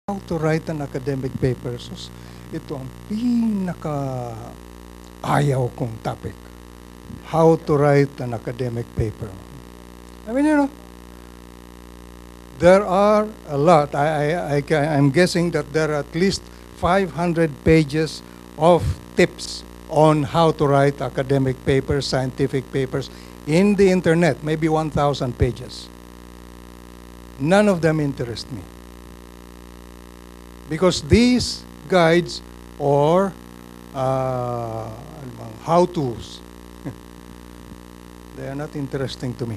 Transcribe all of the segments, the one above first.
how to write an academic paper. So, ito ang pinaka-ayaw kong topic. How to write an academic paper. I mean, there are a lot. I'm guessing that there are at least 500 pages of tips on how to write academic papers, scientific papers in the internet, maybe 1,000 pages. None of them interest me. Because these guides or how-tos, they are not interesting to me.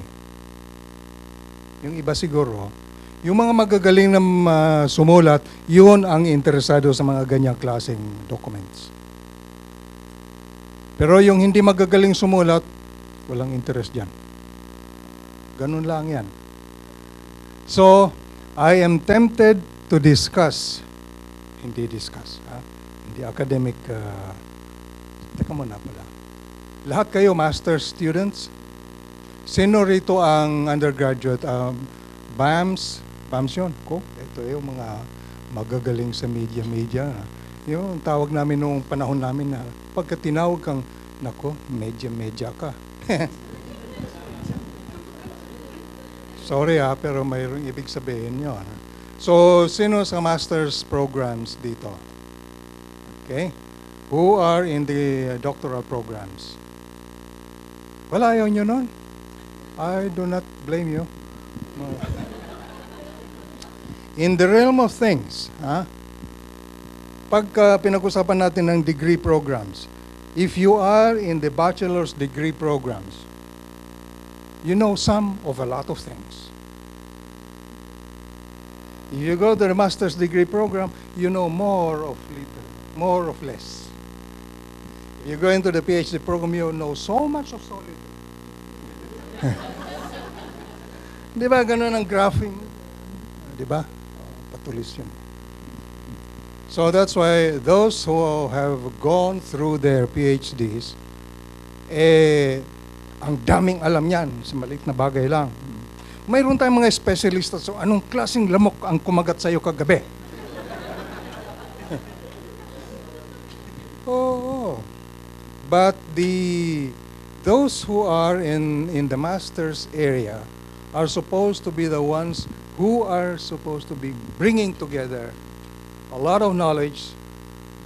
Yung iba siguro, yung mga magagaling na sumulat, yun ang interesado sa mga ganyang klaseng documents. Pero yung hindi magagaling sumulat, walang interest dyan. Ganun lang yan. So, I am tempted to discuss, hindi academic, teka muna pala. Lahat kayo master's students? Sino rito ang undergraduate? BAMS yun. Ito yung mga magagaling sa media. Yung tawag namin noong panahon namin na pagka tinawag kang, nako, media ka. Sorry pero mayroong ibig sabihin yun. So, sino sa master's programs dito? Okay? Who are in the doctoral programs? Wala, ayaw nyo nun. I do not blame you. In the realm of things, pagka pinag-usapan natin ng degree programs, if you are in the bachelor's degree programs, you know some of a lot of things. If you go to the master's degree program, you know more of less. If you go into the PhD program, you know so much of so little. Di ba ganun ang graphing? Di ba? Patulis yun. So that's why those who have gone through their PhDs, ang daming alam yan sa maliit na bagay lang. Mayroon tayong mga specialista. So anong klaseng lamok ang kumagat sa'yo kagabi? Oh. But those who are in the master's area are supposed to be the ones who are supposed to be bringing together a lot of knowledge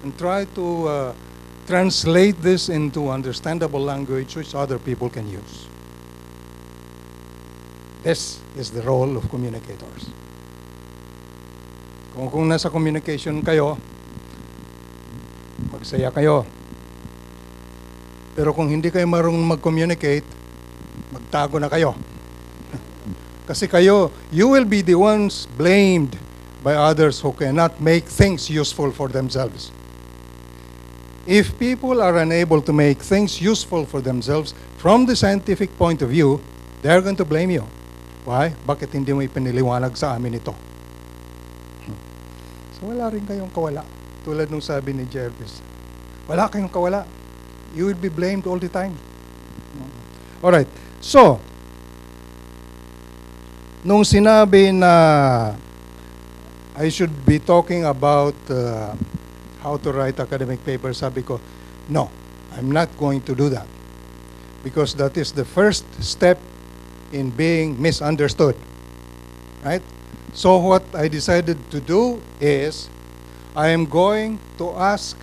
and try to translate this into understandable language which other people can use. This is the role of communicators. Kung nasa communication kayo, magsaya kayo. Pero kung hindi kayo marunong mag-communicate, magtago na kayo. Kasi kayo, you will be the ones blamed by others who cannot make things useful for themselves. If people are unable to make things useful for themselves from the scientific point of view, they're going to blame you. Why? Bakit hindi mo ipiniliwanag sa amin ito? So wala rin kayong kawala. Tulad nung sabi ni Jervis. Wala kayong kawala. You will be blamed all the time. Alright. So, nung sinabi na I should be talking about how to write academic papers, sabi ko, no, I'm not going to do that. Because that is the first step in being misunderstood. Right? So what I decided to do is, I am going to ask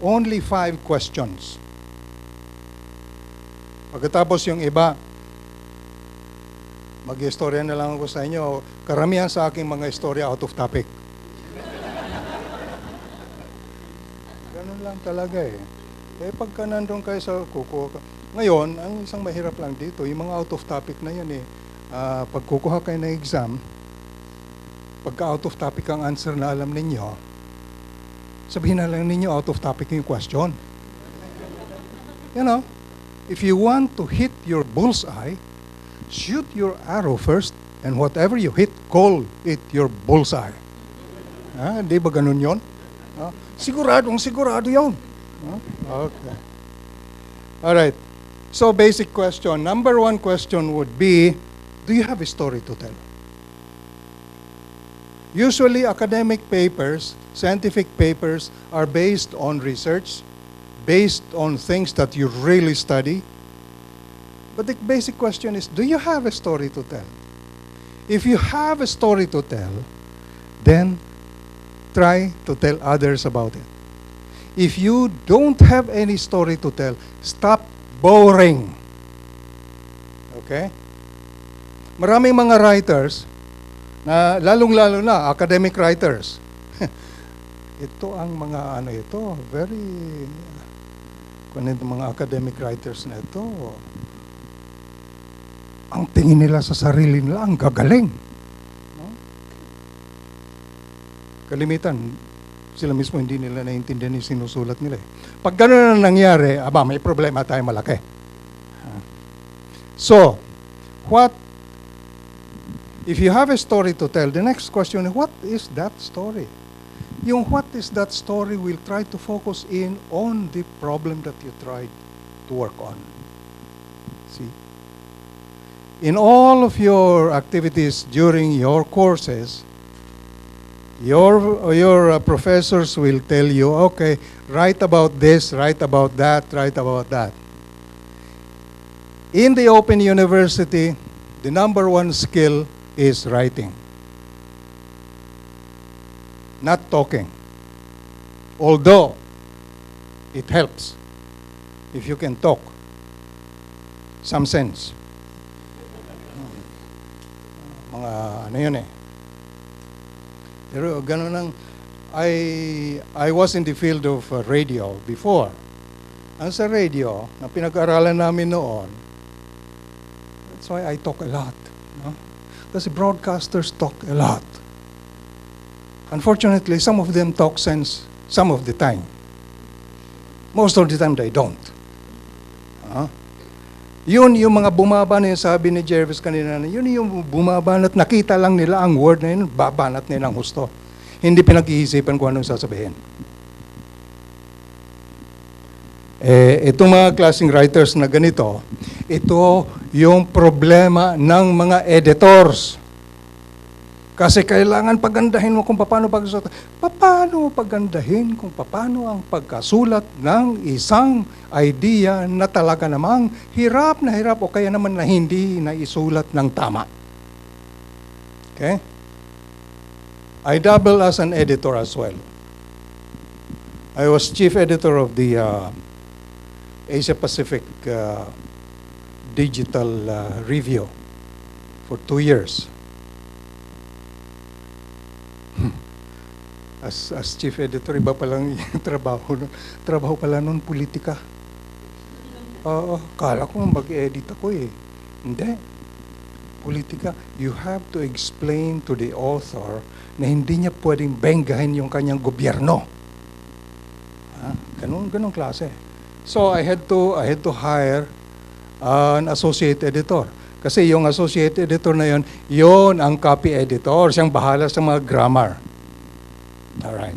only 5 questions. Pagkatapos yung iba, mag-istorya na lang ako sa inyo. Karamihan sa aking mga istorya out of topic. Ganun lang talaga eh. Pagka nandun kayo sa kukuha ka. Ngayon, ang isang mahirap lang dito, yung mga out of topic na yan eh. Pag kukuha kayo ng exam, pagka out of topic ang answer na alam ninyo, sabihin na lang ninyo out of topic yung question. You know, if you want to hit your bullseye, shoot your arrow first, and whatever you hit, call it your bullseye. Di ba ganun yun? Sigurado yun. Okay. All right. So, basic question. Number 1 question would be, do you have a story to tell? Usually, academic papers, scientific papers, are based on research, based on things that you really study. But the basic question is, do you have a story to tell? If you have a story to tell, then try to tell others about it. If you don't have any story to tell, stop boring. Okay? Maraming mga writers, na lalong-lalo na academic writers. Ito ang mga very mga academic writers na ito. Ang tingin nila sa sarili nila, ang gagaling. No? Kalimitan, sila mismo hindi nila naiintindihan yung sinusulat nila. Pag gano'n na nangyari, may problema tayo malaki. So, if you have a story to tell, the next question is, what is that story? Yung what is that story will try to focus in on the problem that you tried to work on. See? In all of your activities during your courses, your professors will tell you, okay, write about this, write about that, write about that. In the Open University, the number one skill is writing, not talking. Although it helps if you can talk some sense. Mga yun eh. Pero ganun lang, I was in the field of radio before. Ang sa radio, na pinag-aralan namin noon, that's why I talk a lot. No? Kasi broadcasters talk a lot. Unfortunately, some of them talk sense some of the time. Most of the time, they don't. Yun yung mga bumaba na yung sabi ni Jervis kanina, yun yung bumabanat, nakita lang nila ang word na yun, babanat nilang husto. Hindi pinag-iisipan kung anong sasabihin. Itong mga klaseng writers na ganito, ito yung problema ng mga editors. Kasi kailangan pagandahin mo kung paano pagsulat. Paano pagandahin kung paano ang pagkasulat ng isang idea na talaga namang hirap na hirap o kaya naman na hindi na isulat ng tama. Okay? I double as an editor as well. I was chief editor of the Asia Pacific Digital Review for 2 years. As chief editor, iba pa lang yung trabaho. Trabaho pala nun, politika. Kala ko mag-edit ako eh. Hindi. Politika, you have to explain to the author na hindi niya pwedeng benggahin yung kanyang gobyerno. Ganun klase. So I had to hire an associate editor. Kasi yung associate editor na yon ang copy editor. Siyang bahala sa mga grammar. Alright.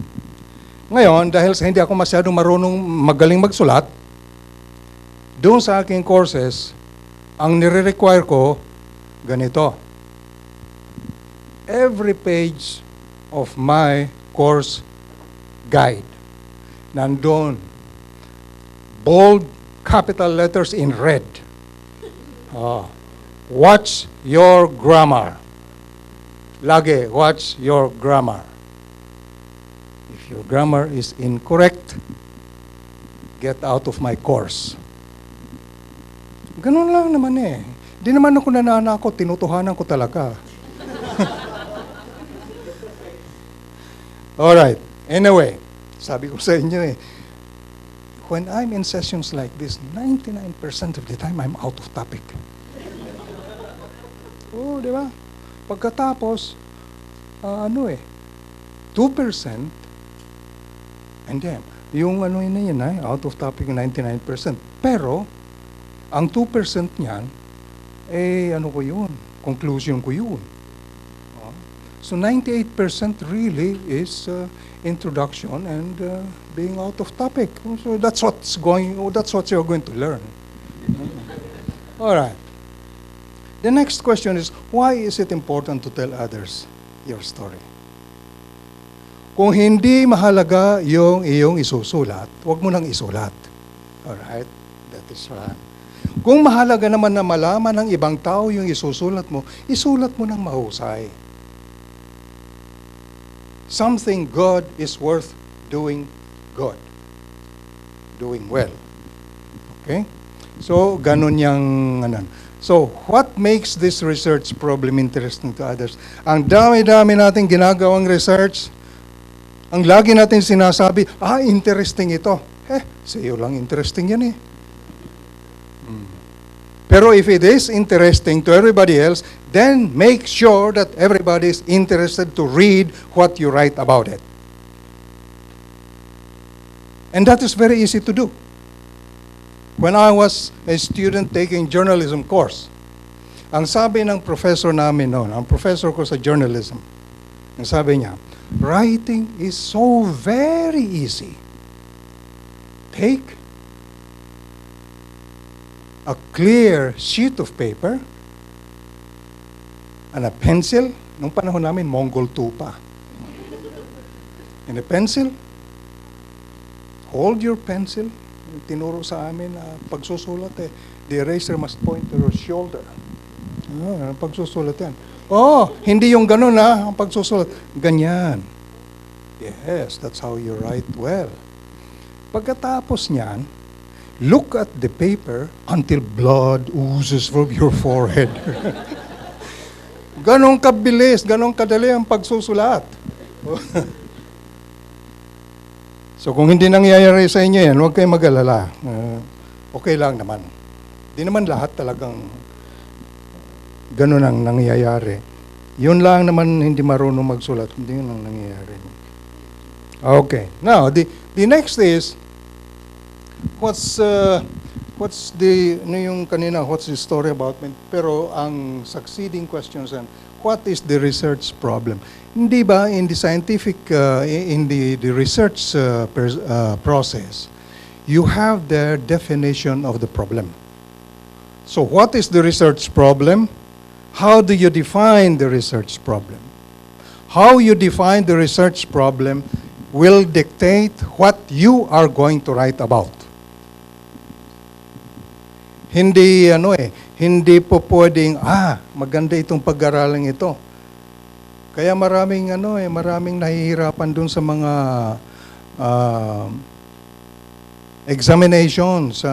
Ngayon, dahil hindi ako masyadong magaling magsulat, doon sa aking courses, ang nire-require ko, ganito. Every page of my course guide, nandun, bold capital letters in red. Watch your grammar. Lagi, watch your grammar. If your grammar is incorrect, get out of my course. Ganun lang naman eh. Di naman ako nananakot, tinutuhanan ko talaga. Alright, anyway, sabi ko sa inyo eh, when I'm in sessions like this, 99% of the time I'm out of topic. Di ba? Pagkatapos, 2%, and then, yung out of topic 99%. Pero, ang 2% niyan, ko yun, conclusion ko yun. So 98% really is introduction and being out of topic. So that's what you're going to learn. All right. The next question is, why is it important to tell others your story? Kung hindi mahalaga yung iyong isusulat, huwag mo nang isulat. Alright? That is right. Kung mahalaga naman na malaman ng ibang tao yung isusulat mo, isulat mo nang mahusay. Something good is worth doing good. Doing well. Okay? So, ganun yung ano. So, what makes this research problem interesting to others? Ang dami-dami natin ginagawang research, ang lagi natin sinasabi, interesting ito. Sa iyo lang interesting yan eh. Pero if it is interesting to everybody else, then make sure that everybody is interested to read what you write about it. And that is very easy to do. When I was a student taking journalism course, ang sabi ng professor namin noon, ang professor ko sa journalism, ang sabi niya, writing is so very easy. Take a clear sheet of paper and a pencil. Nung panahon namin, Mongol 2 pa. And a pencil. Hold your pencil. Tinuro sa amin na pagsusulat the eraser must point to your shoulder. Pagsusulat yan. Hindi yung ganun ang pagsusulat. Ganyan. Yes, that's how you write well. Pagkatapos niyan, look at the paper until blood oozes from your forehead. Ganon kabilis, ganon kadali ang pagsusulat. So kung hindi nangyayari sa inyo yan, huwag kayong mag-alala. Okay lang naman. Di naman lahat talagang ganon ang nangyayari. Yun lang naman hindi marunong magsulat. Hindi yun ang nangyayari. Okay. Now, the next is, what's the story about me? Pero ang succeeding questions and what is the research problem? Hindi ba in the scientific, in the research process, you have the definition of the problem. So what is the research problem? How do you define the research problem? How you define the research problem will dictate what you are going to write about. Hindi hindi po pwedeng maganda itong pag-aralan ito. Kaya maraming nahihirapan dun sa mga examinations.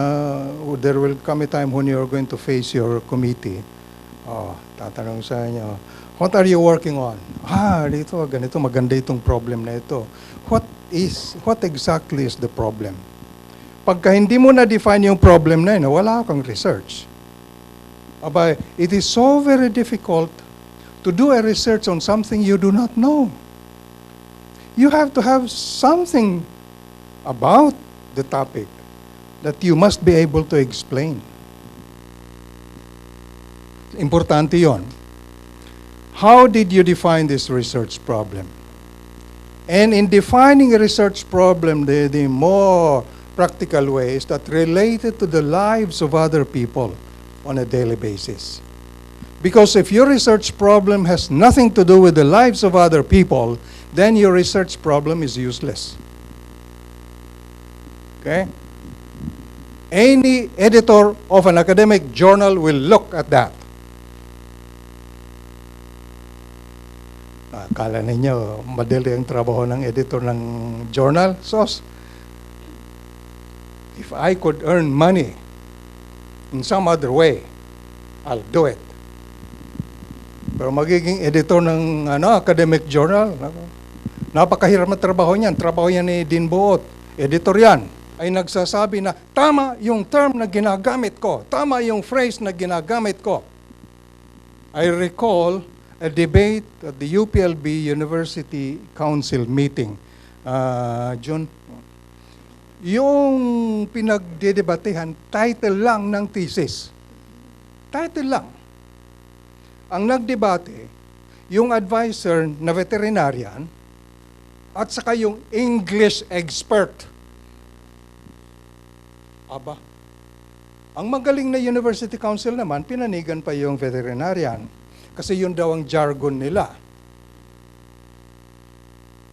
There will come a time when you are going to face your committee. Tatanong sa inyo, what are you working on? Dito, ganito, maganda itong problem na ito. What exactly is the problem? Pagka hindi mo na-define yung problem na yun, wala kang research. It is so very difficult to do a research on something you do not know. You have to have something about the topic that you must be able to explain. Importante yon. How did you define this research problem? And in defining a research problem, the more practical ways that related to the lives of other people on a daily basis. Because if your research problem has nothing to do with the lives of other people, then your research problem is useless. Okay? Any editor of an academic journal will look at that. Akala ninyo, madali ang trabaho ng editor ng journal? If I could earn money in some other way, I'll do it. Pero magiging editor ng academic journal, napakahirap na trabaho niyan. Trabaho yan ni Dean Buot. Editor yan. Ay nagsasabi na, tama yung term na ginagamit ko. Tama yung phrase na ginagamit ko. I recall a debate at the UPLB University Council meeting. June. Yung pinagdedebatehan, title lang ng thesis. Title lang. Ang nagdebate, yung advisor na veterinarian at saka yung English expert. Ang magaling na University Council naman, pinanigan pa yung veterinarian kasi yun daw ang jargon nila.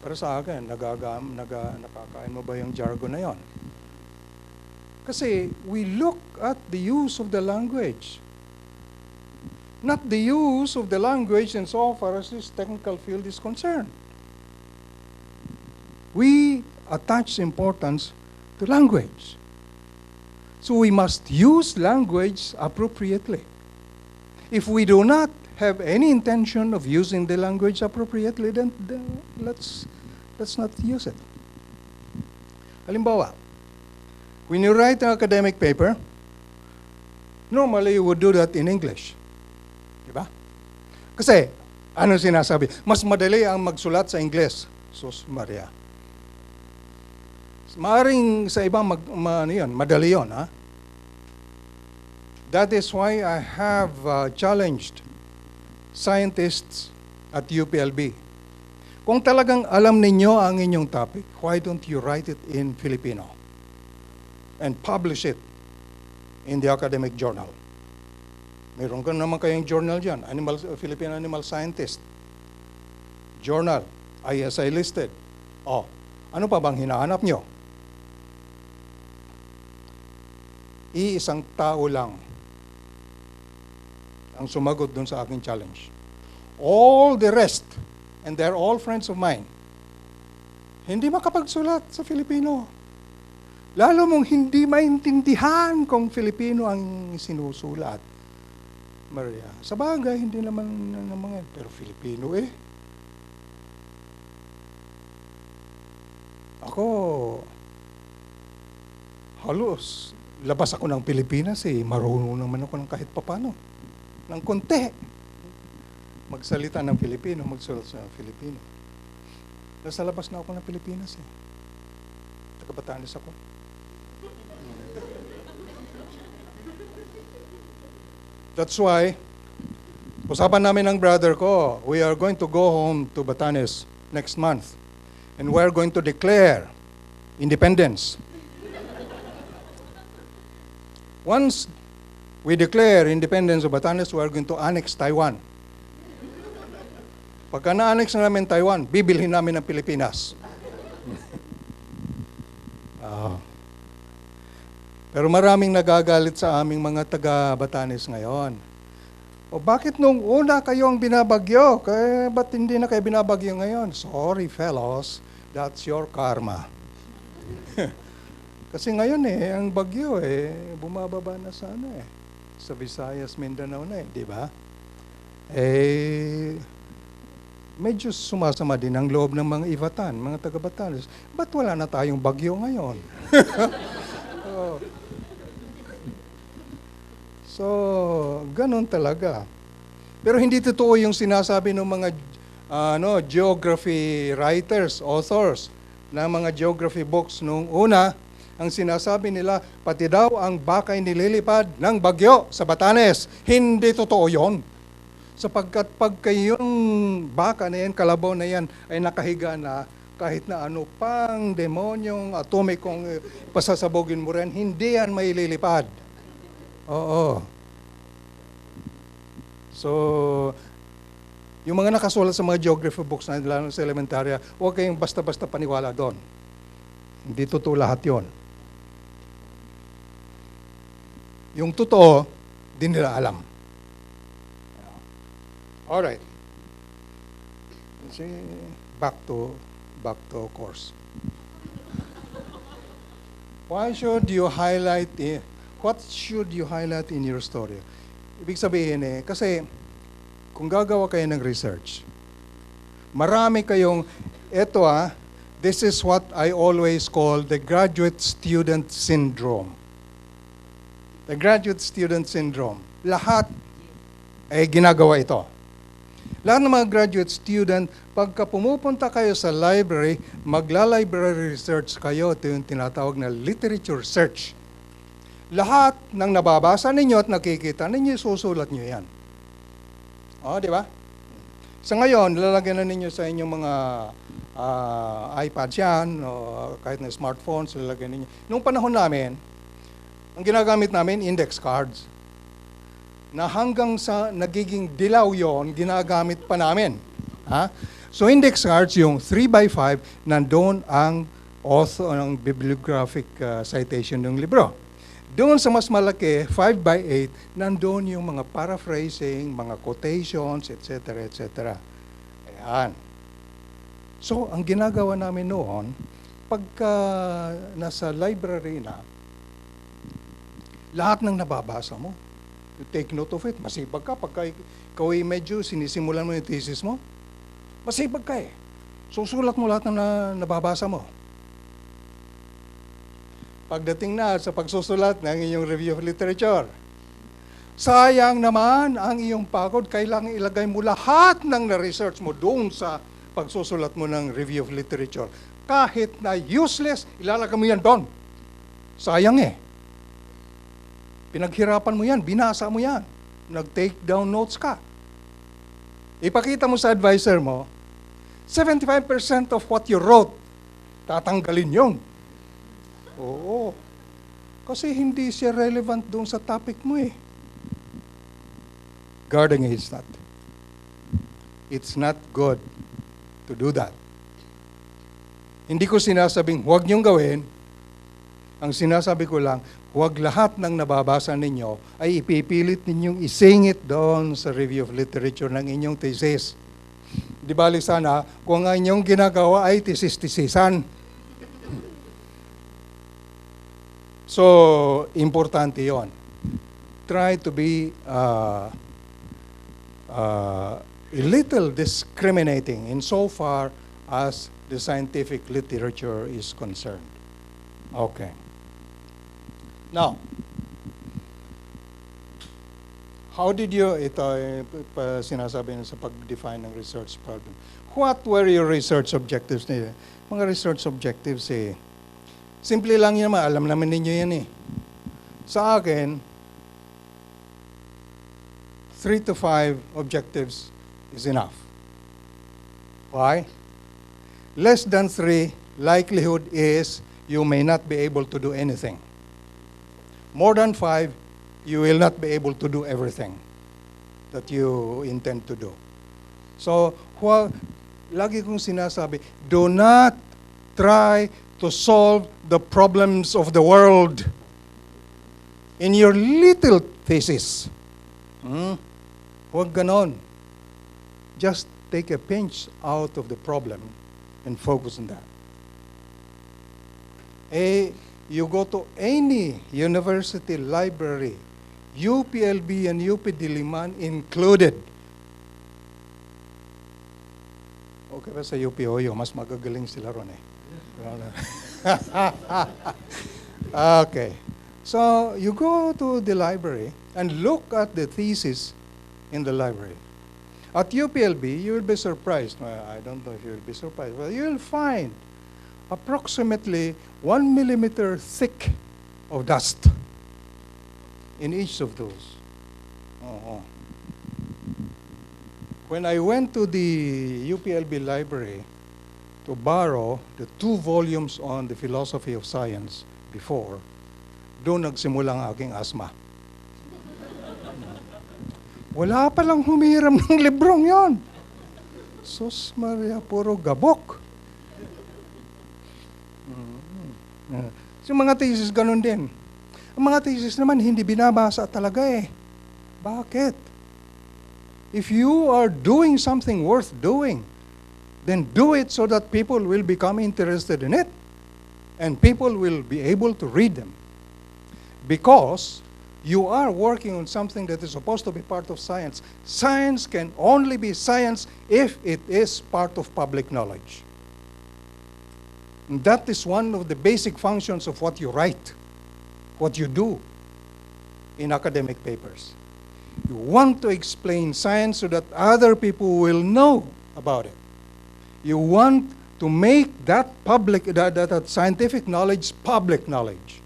Para sa akin, nakakain mo ba yung jargon na yon? Kasi we look at the use of the language, not the use of the language in so far as this technical field is concerned. We attach importance to language. So we must use language appropriately. If we do not have any intention of using the language appropriately, then let's not use it. Halimbawa, when you write an academic paper, normally you would do that in English. Diba? Kasi, ano sinasabi? Mas madali ang magsulat sa Ingles. Sus Maria. Maaring sa ibang madali yun, ha? That is why I have challenged scientists at UPLB. Kung talagang alam ninyo ang inyong topic, why don't you write it in Filipino and publish it in the academic journal? Meron ka naman kayong journal dyan, Philippine Animal Scientist. Journal, ISI listed. Oh, ano pa bang hinahanap nyo? Iisang tao lang ang sumagot dun sa aking challenge. All the rest, and they're all friends of mine, hindi makapagsulat sa Filipino. Lalo mong hindi maintindihan kung Filipino ang sinusulat. Maria, sa bagay, hindi naman mga, pero Filipino eh. Ako, halos, labas ako ng Pilipinas eh, marunong naman ako ng kahit papano. Ng konti. Magsalita ng Filipino, magsulat sa Filipino. Nasa labas na ako ng Pilipinas eh. Taga-Batanes ako. That's why, usapan namin ng brother ko, we are going to go home to Batanes next month. And we're going to declare independence. Once we declare independence of Batanes, we are going to annex Taiwan. Pagka na-annex na namin Taiwan, bibilhin namin ng Pilipinas. Pero maraming nagagalit sa aming mga taga-Batanes ngayon. O bakit nung una kayo ang binabagyo? Kaya ba't hindi na kayo binabagyo ngayon? Sorry fellows, that's your karma. Kasi ngayon ang bagyo bumababa na sa sa Visayas, Mindanao na di ba? Medyo sumasama din ang loob ng mga Ivatan, mga taga-Batanes. Ba't wala na tayong bagyo ngayon? So, ganun talaga. Pero hindi totoo yung sinasabi ng mga geography writers, authors, na mga geography books nung una. Ang sinasabi nila, pati daw ang baka ay nililipad ng bagyo sa Batanes. Hindi totoo yon. Sapagkat pagka yung baka na yan, kalabaw na yan, ay nakahiga na, kahit na ano pang demonyong atomikong pasasabogin mo rin, hindi yan may lilipad. Oo. So, yung mga nakasulat sa mga geography books na lalo sa elementarya, huwag kayong basta-basta paniwala doon. Hindi totoo lahat yon. Yung totoo, di nila alam. Alright. Back to course. Why should you highlight what should you highlight in your story? Ibig sabihin kasi kung gagawa kayo ng research, marami kayong, this is what I always call the graduate student syndrome. The graduate student syndrome. Lahat ay ginagawa ito. Lahat ng mga graduate student, pagka pumupunta kayo sa library, magla-library research kayo, ito yung tinatawag na literature search. Lahat ng nababasa ninyo at nakikita ninyo, susulat nyo yan. Di ba? Sa ngayon, lalagyan na ninyo sa inyong mga iPads yan, o kahit na smartphones, lalagyan ninyo. Noong panahon namin, ang ginagamit namin, index cards. Na hanggang sa nagiging dilaw yon, ginagamit pa namin. So index cards, yung 3 by 5, nandoon ang author, ang bibliographic citation ng libro. Doon sa mas malaki, 5 by 8, nandoon yung mga paraphrasing, mga quotations, etc., etc. Ayan. So, ang ginagawa namin noon, pagka nasa library na, lahat ng nababasa mo, you take note of it. Masipag ka. Pagka ikaw ay medyo sinisimulan mo yung thesis mo, masipag ka eh. Susulat mo lahat ng nababasa mo. Pagdating na sa pagsusulat ng iyong review of literature, sayang naman ang iyong pagod. Kailangan ilagay mo lahat ng na-research mo doon sa pagsusulat mo ng review of literature. Kahit na useless, ilalagay mo yan doon. Sayang eh. Pinaghirapan mo yan, binasa mo yan. Nag-take down notes ka. Ipakita mo sa advisor mo, 75% of what you wrote, tatanggalin yun. Oo. Kasi hindi siya relevant doon sa topic mo eh. Guard against that. It's not good to do that. Hindi ko sinasabing huwag niyong gawin. Ang sinasabi ko lang, huwag lahat ng nababasa ninyo ay ipipilit ninyong isingit doon sa review of literature ng inyong thesis. Di bali sana kung ang inyong ginagawa ay thesis-thesisan. So, importante yon. Try to be a little discriminating insofar as the scientific literature is concerned. Okay. Now, how did you, ito sinasabi sa pag-define ng research problem. What were your research objectives? Mga research objectives simple lang yun naman, alam naman ninyo yan eh. Sa akin, 3 to 5 objectives is enough. Why? Less than 3, likelihood is you may not be able to do anything. More than 5, you will not be able to do everything that you intend to do. So, lagi kong sinasabi, do not try to solve the problems of the world in your little thesis. Huwag ganon. Just take a pinch out of the problem and focus on that. You go to any university library, UPLB and UP Diliman included. Okay ba sa UPOyo? Mas magagaling sila ron eh. Okay. So, you go to the library and look at the thesis in the library. At UPLB, you will be surprised. Well, I don't know if you will be surprised, but you will find approximately 1 millimeter thick of dust in each of those. When I went to the UPLB library to borrow the 2 volumes on the philosophy of science before, doon nagsimula ang aking asma. Wala palang humiram ng librong yon. Sus Maria, puro gabok. So, mga thesis ganun din. Ang mga thesis naman hindi binabasa talaga eh. Bakit? If you are doing something worth doing, then do it so that people will become interested in it and people will be able to read them. Because you are working on something that is supposed to be part of science. Science can only be science if it is part of public knowledge. And that is one of the basic functions of what you write, what you do in academic papers. You want to explain science so that other people will know about it. You want to make that that scientific knowledge public knowledge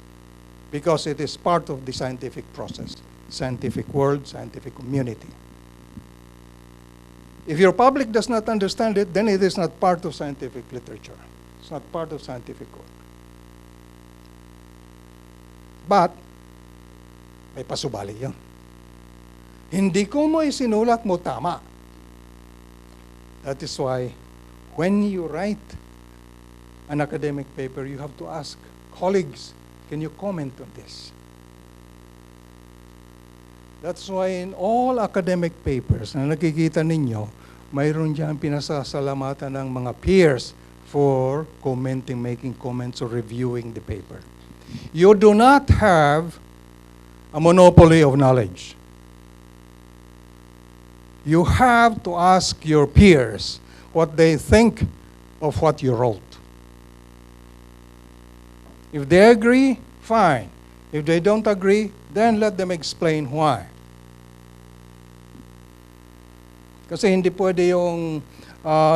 because it is part of the scientific process, scientific world, scientific community. If your public does not understand it, then it is not part of scientific literature. It's not part of scientific work. But, may pasubali yun. Hindi ko mo isinulat mo tama. That is why when you write an academic paper, you have to ask colleagues, can you comment on this? That's why in all academic papers na nakikita ninyo, mayroon dyan pinasasalamatan ng mga peers for commenting, making comments, or reviewing the paper. You do not have a monopoly of knowledge. You have to ask your peers what they think of what you wrote. If they agree, fine. If they don't agree, then let them explain why. Kasi hindi pwede yung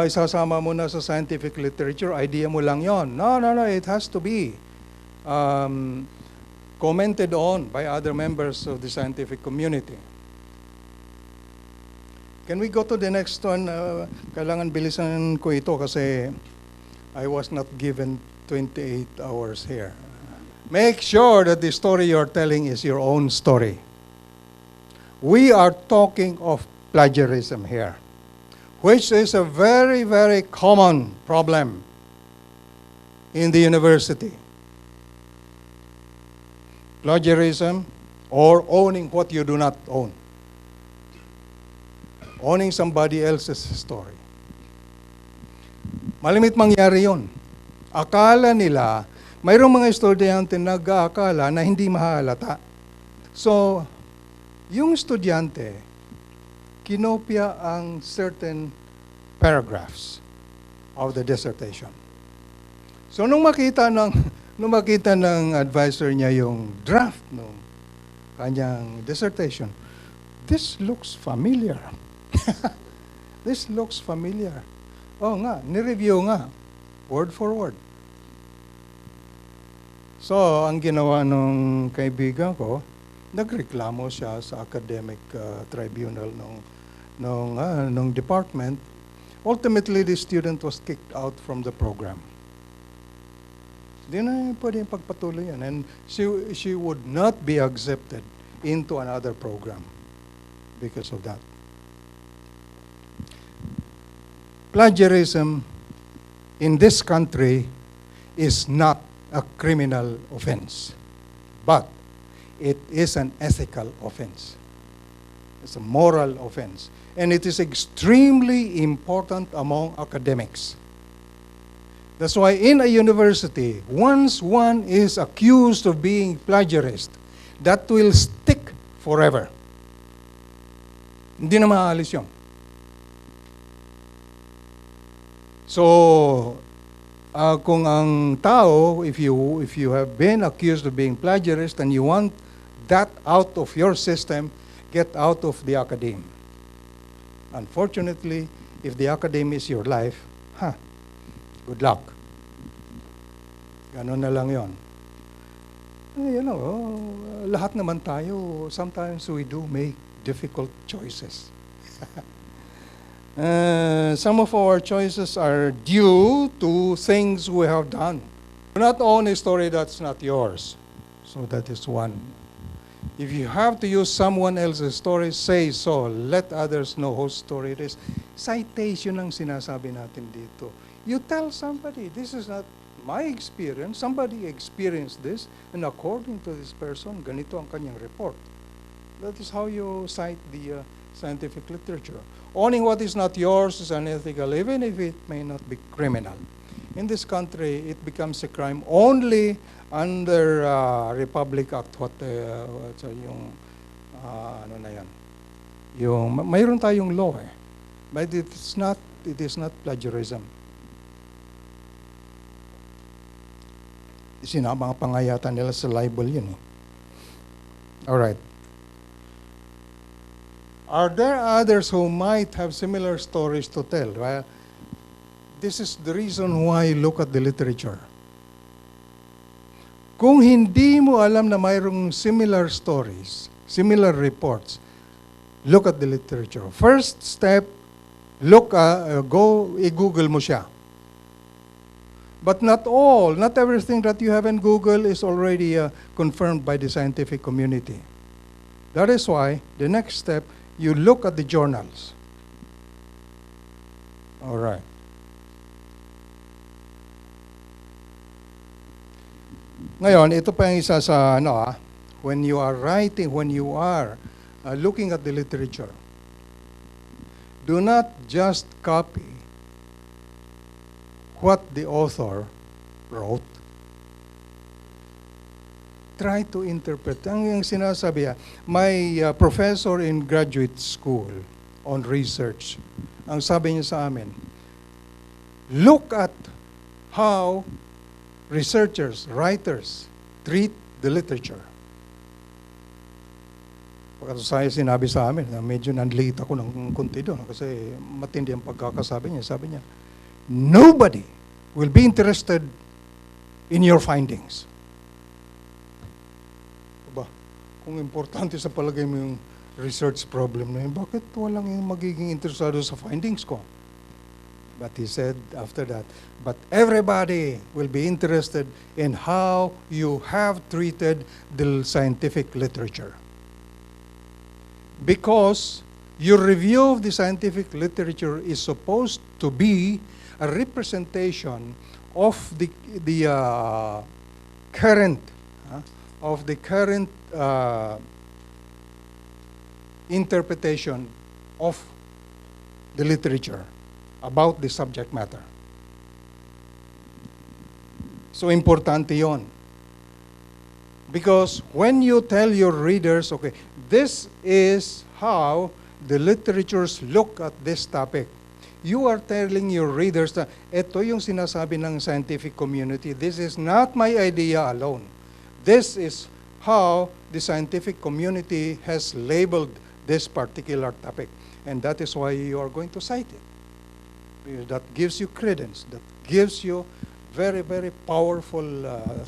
isasama mo na sa scientific literature, idea mo lang yon. No, it has to be commented on by other members of the scientific community. Can we go to the next one? Kailangan bilisan ko ito kasi I was not given 28 hours here. Make sure that the story you're telling is your own story. We are talking of plagiarism here, which is a very, very common problem in the university. Plagiarism, or owning what you do not own. Owning somebody else's story. Malimit mangyari yun. Akala nila, mayroong mga estudyante nag-aakala na hindi mahalata. So, yung estudyante, kinopya ang certain paragraphs of the dissertation. So nung makita ng advisor niya yung draft ng kanyang dissertation, this looks familiar. This looks familiar. Oh nga, ni-review nga, word for word. So ang ginawa nung kaibigan ko, nagreklamo siya sa academic tribunal nung department. Ultimately, the student was kicked out from the program. Hindi na pwede pagpatuloy yan. And she would not be accepted into another program because of that. Plagiarism in this country is not a criminal offense, but it is an ethical offense. It's a moral offense. And it is extremely important among academics. That's why in a university, once one is accused of being plagiarist, that will stick forever. Hindi na maalis yun. So, kung ang tao, if you have been accused of being plagiarist and you want that out of your system, get out of the academe. Unfortunately, if the academe is your life, good luck. Ganon na lang yon. You know, lahat naman tayo, sometimes we do make difficult choices. Some of our choices are due to things we have done. Do not own a story that's not yours. So that is one. If you have to use someone else's story, say so. Let others know whose story it is. Citation ang sinasabi natin dito. You tell somebody, this is not my experience. Somebody experienced this, and according to this person, ganito ang kanyang report. That is how you cite the scientific literature. Owning what is not yours is unethical, even if it may not be criminal. In this country, it becomes a crime only under Republic Act, yung ano na yan. Yung mayroon tayong law but it is not plagiarism. Mga pangayatan nila sa libel yun All right. Are there others who might have similar stories to tell? Well, this is the reason why you look at the literature. Kung hindi mo alam na mayroong similar stories, similar reports, look at the literature. First step, i-Google mo siya. But not everything that you have in Google is already confirmed by the scientific community. That is why, the next step, you look at the journals. All right. Ngayon, ito pa yung isa sa when you are writing, when you are looking at the literature, do not just copy what the author wrote. Try to interpret. Ang sinasabi, my professor in graduate school on research, ang sabi niya sa amin, look at how researchers, writers, treat the literature. Pagkatapos sinabi sa amin, medyo nanlate ako ng konti doon kasi matindi ang pagkakasabi niya. Sabi niya, nobody will be interested in your findings. Aba, kung importante sa palagay mo yung research problem na yun, bakit walang yung magiging interesado sa findings ko? But he said after that, but everybody will be interested in how you have treated the scientific literature. Because your review of the scientific literature is supposed to be a representation of the current interpretation of the literature about the subject matter. So importante yon. Because when you tell your readers, okay, this is how the literatures look at this topic, you are telling your readers na ito yung sinasabi ng scientific community. This is not my idea alone. This is how the scientific community has labeled this particular topic. And that is why you are going to cite it. That gives you credence. That gives you very, very powerful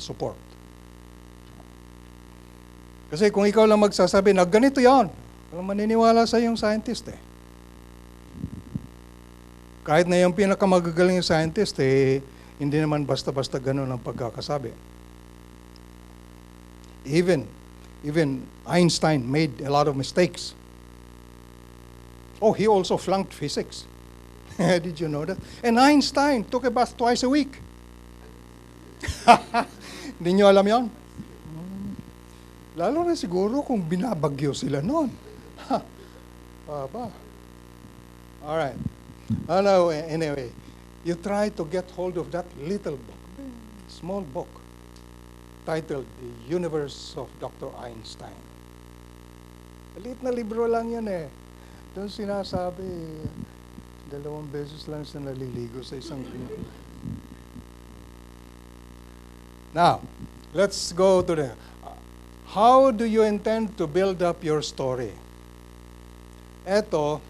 support. Kasi kung ikaw lang magsasabi na ganito yan, walang maniniwala sa yung scientist eh. Kahit na yung pinakamagagaling yung scientist eh, hindi naman basta-basta ganun ang pagkakasabi. Even Einstein made a lot of mistakes. Oh, he also flunked physics. Did you know that? And Einstein took a bath twice a week. Hindi nyo alam yon? Lalo na siguro kung binabagyo sila noon. Alright. Anyway, you try to get hold of that little book, small book, titled The Universe of Dr. Einstein. Maliit na libro lang yan eh. Doon sinasabi, 2 beses lang siya naliligo sa isang libro. Now, let's go to how do you intend to build up your story? Eto,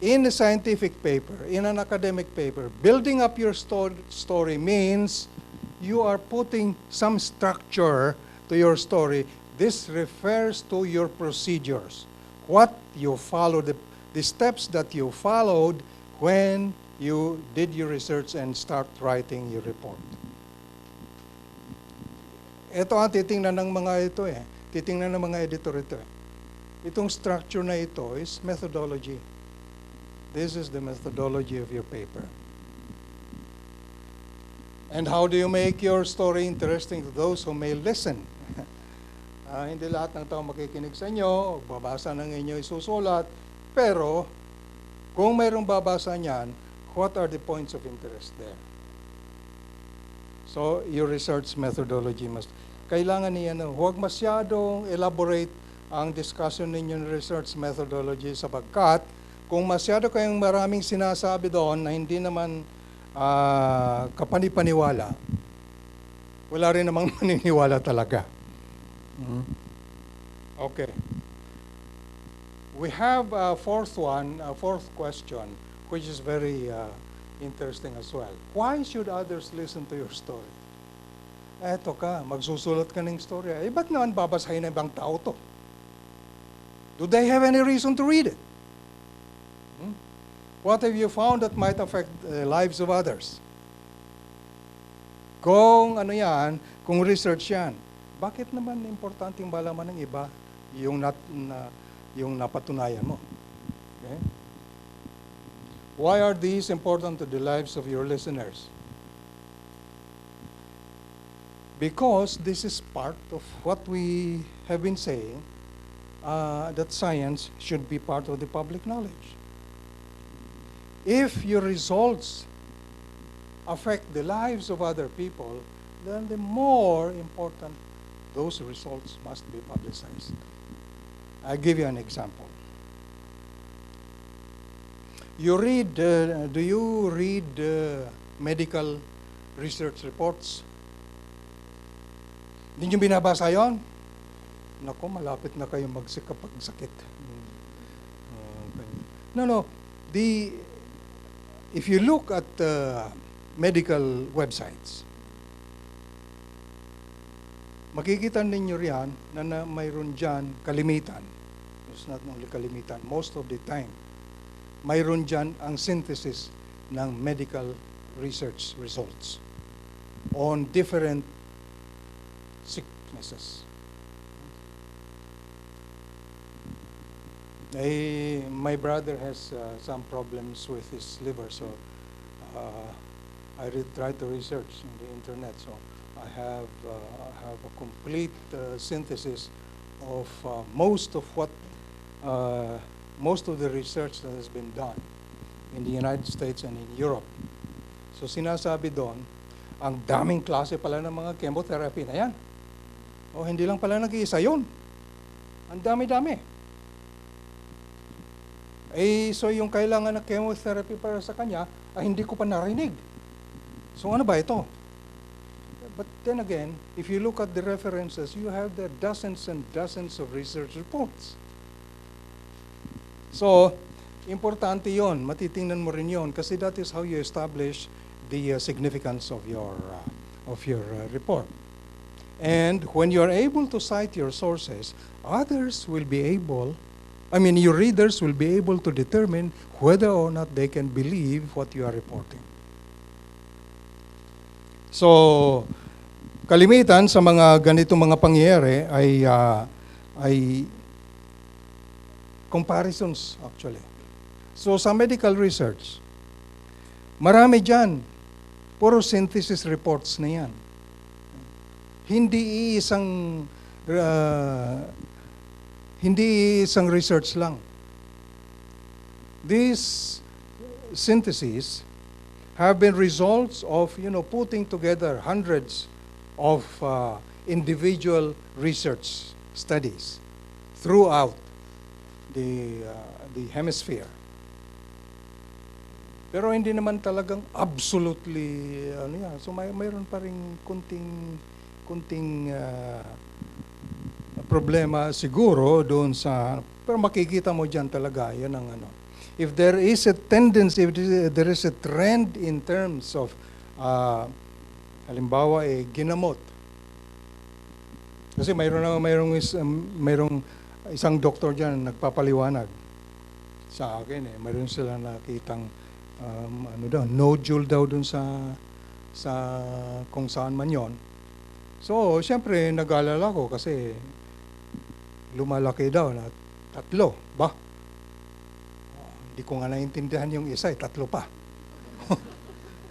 in a scientific paper, in an academic paper, building up your story means you are putting some structure to your story. This refers to your procedures. What you follow, the steps that you followed when you did your research and start writing your report. Ito ang titingnan ng mga ito eh. Titingnan ng mga editor ito eh. Itong structure na ito is methodology. This is the methodology of your paper. And how do you make your story interesting to those who may listen? Hindi lahat ng tao makikinig sa inyo, o babasa ng inyo isusulat, pero kung mayroong babasa niyan, what are the points of interest there? So, your research methodology kailangan niya huwag masyadong elaborate ang discussion ninyo ng research methodology sapagkat kung masyado kayong maraming sinasabi doon na hindi naman kapanipaniwala, wala rin namang maniniwala talaga. Okay. We have a fourth question, which is very interesting as well. Why should others listen to your story? Eto ka, magsusulat ka ng story. Eh, ba't naman babasahin ng ibang tao to? Do they have any reason to read it? What have you found that might affect the lives of others? Kung ano yan, kung research yan, bakit naman importanteng malaman ng iba yung napatunayan mo? Okay? Why are these important to the lives of your listeners? Because this is part of what we have been saying, that science should be part of the public knowledge. If your results affect the lives of other people, then the more important those results must be publicized. I'll give you an example. You read, do you read medical research reports? Hindi nyo binabasa yon? Naku, malapit na kayo magsakit. No. If you look at medical websites, makikita ninyo riyan na mayroon dyan kalimitan. It's not only kalimitan, most of the time, mayroon dyan ang synthesis ng medical research results on different sicknesses. My brother has some problems with his liver, so I tried to research on the internet. So I have a complete synthesis of most of the research that has been done in the United States and in Europe. So sinasabi doon, ang daming klase pala ng mga chemotherapy na yan. O hindi lang pala nag-iisa yun. Ang dami-dami. So yung kailangan ng chemotherapy para sa kanya, hindi ko pa narinig. So ano ba ito? But then again, if you look at the references, you have the dozens and dozens of research reports. So, importante yon, matitingnan mo rin yon, kasi that is how you establish the significance of your report. And when you are able to cite your sources, your readers will be able to determine whether or not they can believe what you are reporting. So, kalimitan sa mga ganitong mga pangyayari ay comparisons actually. So, sa medical research, marami dyan, puro synthesis reports na yan. Hindi isang research lang. These syntheses have been results of putting together hundreds of individual research studies throughout the hemisphere. Pero hindi naman talagang absolutely So mayroon pa ring kunting problema siguro doon sa, pero makikita mo diyan talaga yan ang if there is a tendency, if there is a trend in terms of halimbawa ginamot. Kasi mayroong isang doktor diyan nagpapaliwanag sa akin mayroon sila nakitang nodule daw doon sa kung saan man yon. So, siyempre nag-alala ko kasi lumalaki daw na 3 ba? Hindi ko nga naintindihan yung isa, 3 pa.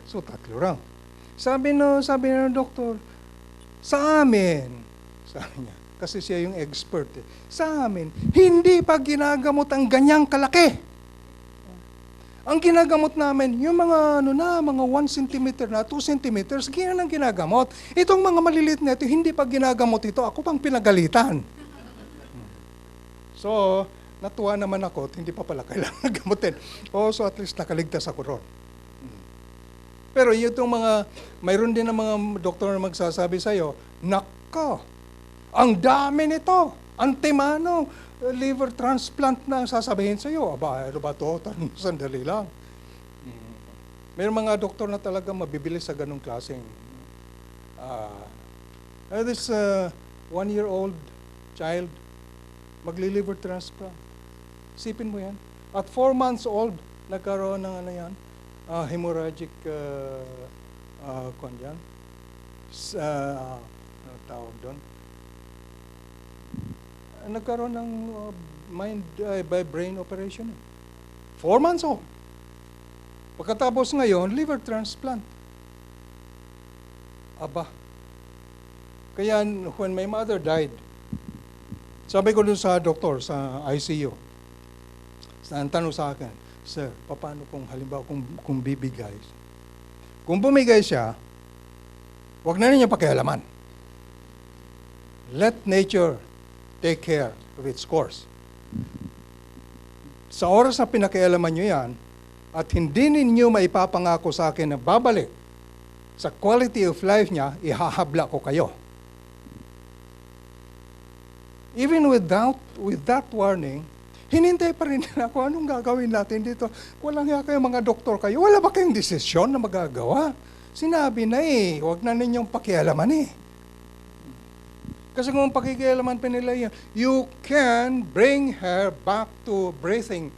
So 3 lang. Sabi ng doktor, sa amin, sabi niya, kasi siya yung expert sa amin, hindi pa ginagamot ang ganyang kalaki. Ang ginagamot namin, yung mga mga 1 centimeter na, 2 centimeters, ganyan ang ginagamot. Itong mga maliliit na ito, hindi pa ginagamot ito, ako pang pinagalitan. So, natuwa naman ako at hindi pa pala kailangan gamutin. So at least nakaligtas ako ron. Pero itong mayroon din ng mga doktor na magsasabi sa'yo, nako, ang dami nito, antemano, liver transplant na ang sasabihin sa'yo. Aba, ano ba ito? Sandali lang. Mayroon mga doktor na talaga mabibilis sa ganong klaseng. This 1-year-old child, magli-liver transplant. Isipin mo yan. At 4 months old, nagkaroon ng hemorrhagic tawag doon? Nagkaroon ng brain operation. 4 months old. Pagkatapos ngayon, liver transplant. Aba, Kaya when my mother died, sabi ko dun sa doktor, sa ICU, ang tanong sa akin, Sir, paano kung halimbawa kung bibigay? Kung bumigay siya, wag na niya pakialaman. Let nature take care of its course. Sa oras na pinakialaman nyo yan, at hindi ninyo maipapangako sa akin na babalik sa quality of life niya, ihahabla ko kayo. Even with that warning, hinintay pa rin ako, anong gagawin natin dito? Walang kayo mga doktor kayo, wala ba kayong desisyon na magagawa? Sinabi na huwag na ninyong pakialaman Kasi kung pakikialaman pa nila yan, you can bring her back to breathing,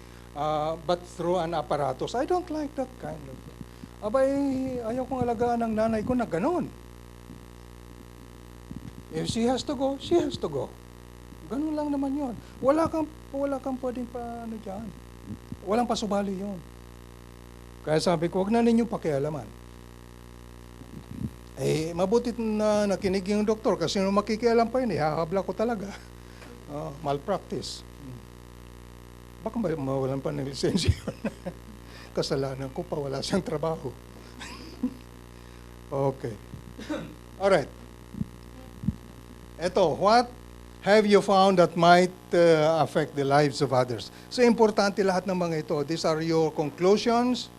but through an apparatus. I don't like that kind of thing. Abay, ayaw kong alagaan ng nanay ko na ganon. If she has to go, she has to go. Ganun lang naman yun. Wala kang pwedeng dyan. Walang pasubali yun. Kaya sabi ko, huwag na ninyong pakialaman. Mabuti na nakinig yung doktor kasi nung makikialam pa yun, hahabla ko talaga. Malpractice. Baka mawalan pa ng lisensya yun. Kasalanan ko pa, wala siyang trabaho. Okay. Alright. Ito, what have you found that might affect the lives of others? So, importante lahat ng mga ito. These are your conclusions.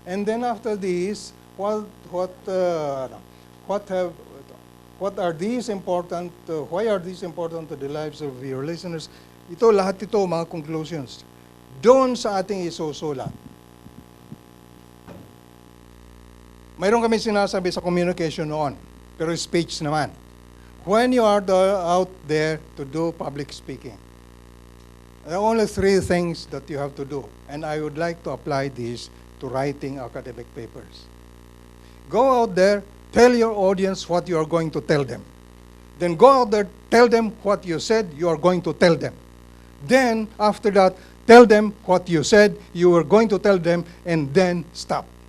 And then after this, what are these important, why are these important to the lives of your listeners? Ito, lahat ito, mga conclusions. Doon sa ating isusulat. Mayroon kami sinasabi sa communication noon, pero speech naman. When you are out there to do public speaking, there are only 3 things that you have to do. And I would like to apply this to writing academic papers. Go out there, tell your audience what you are going to tell them. Then go out there, tell them what you said you are going to tell them. Then, after that, tell them what you said you were going to tell them, and then stop.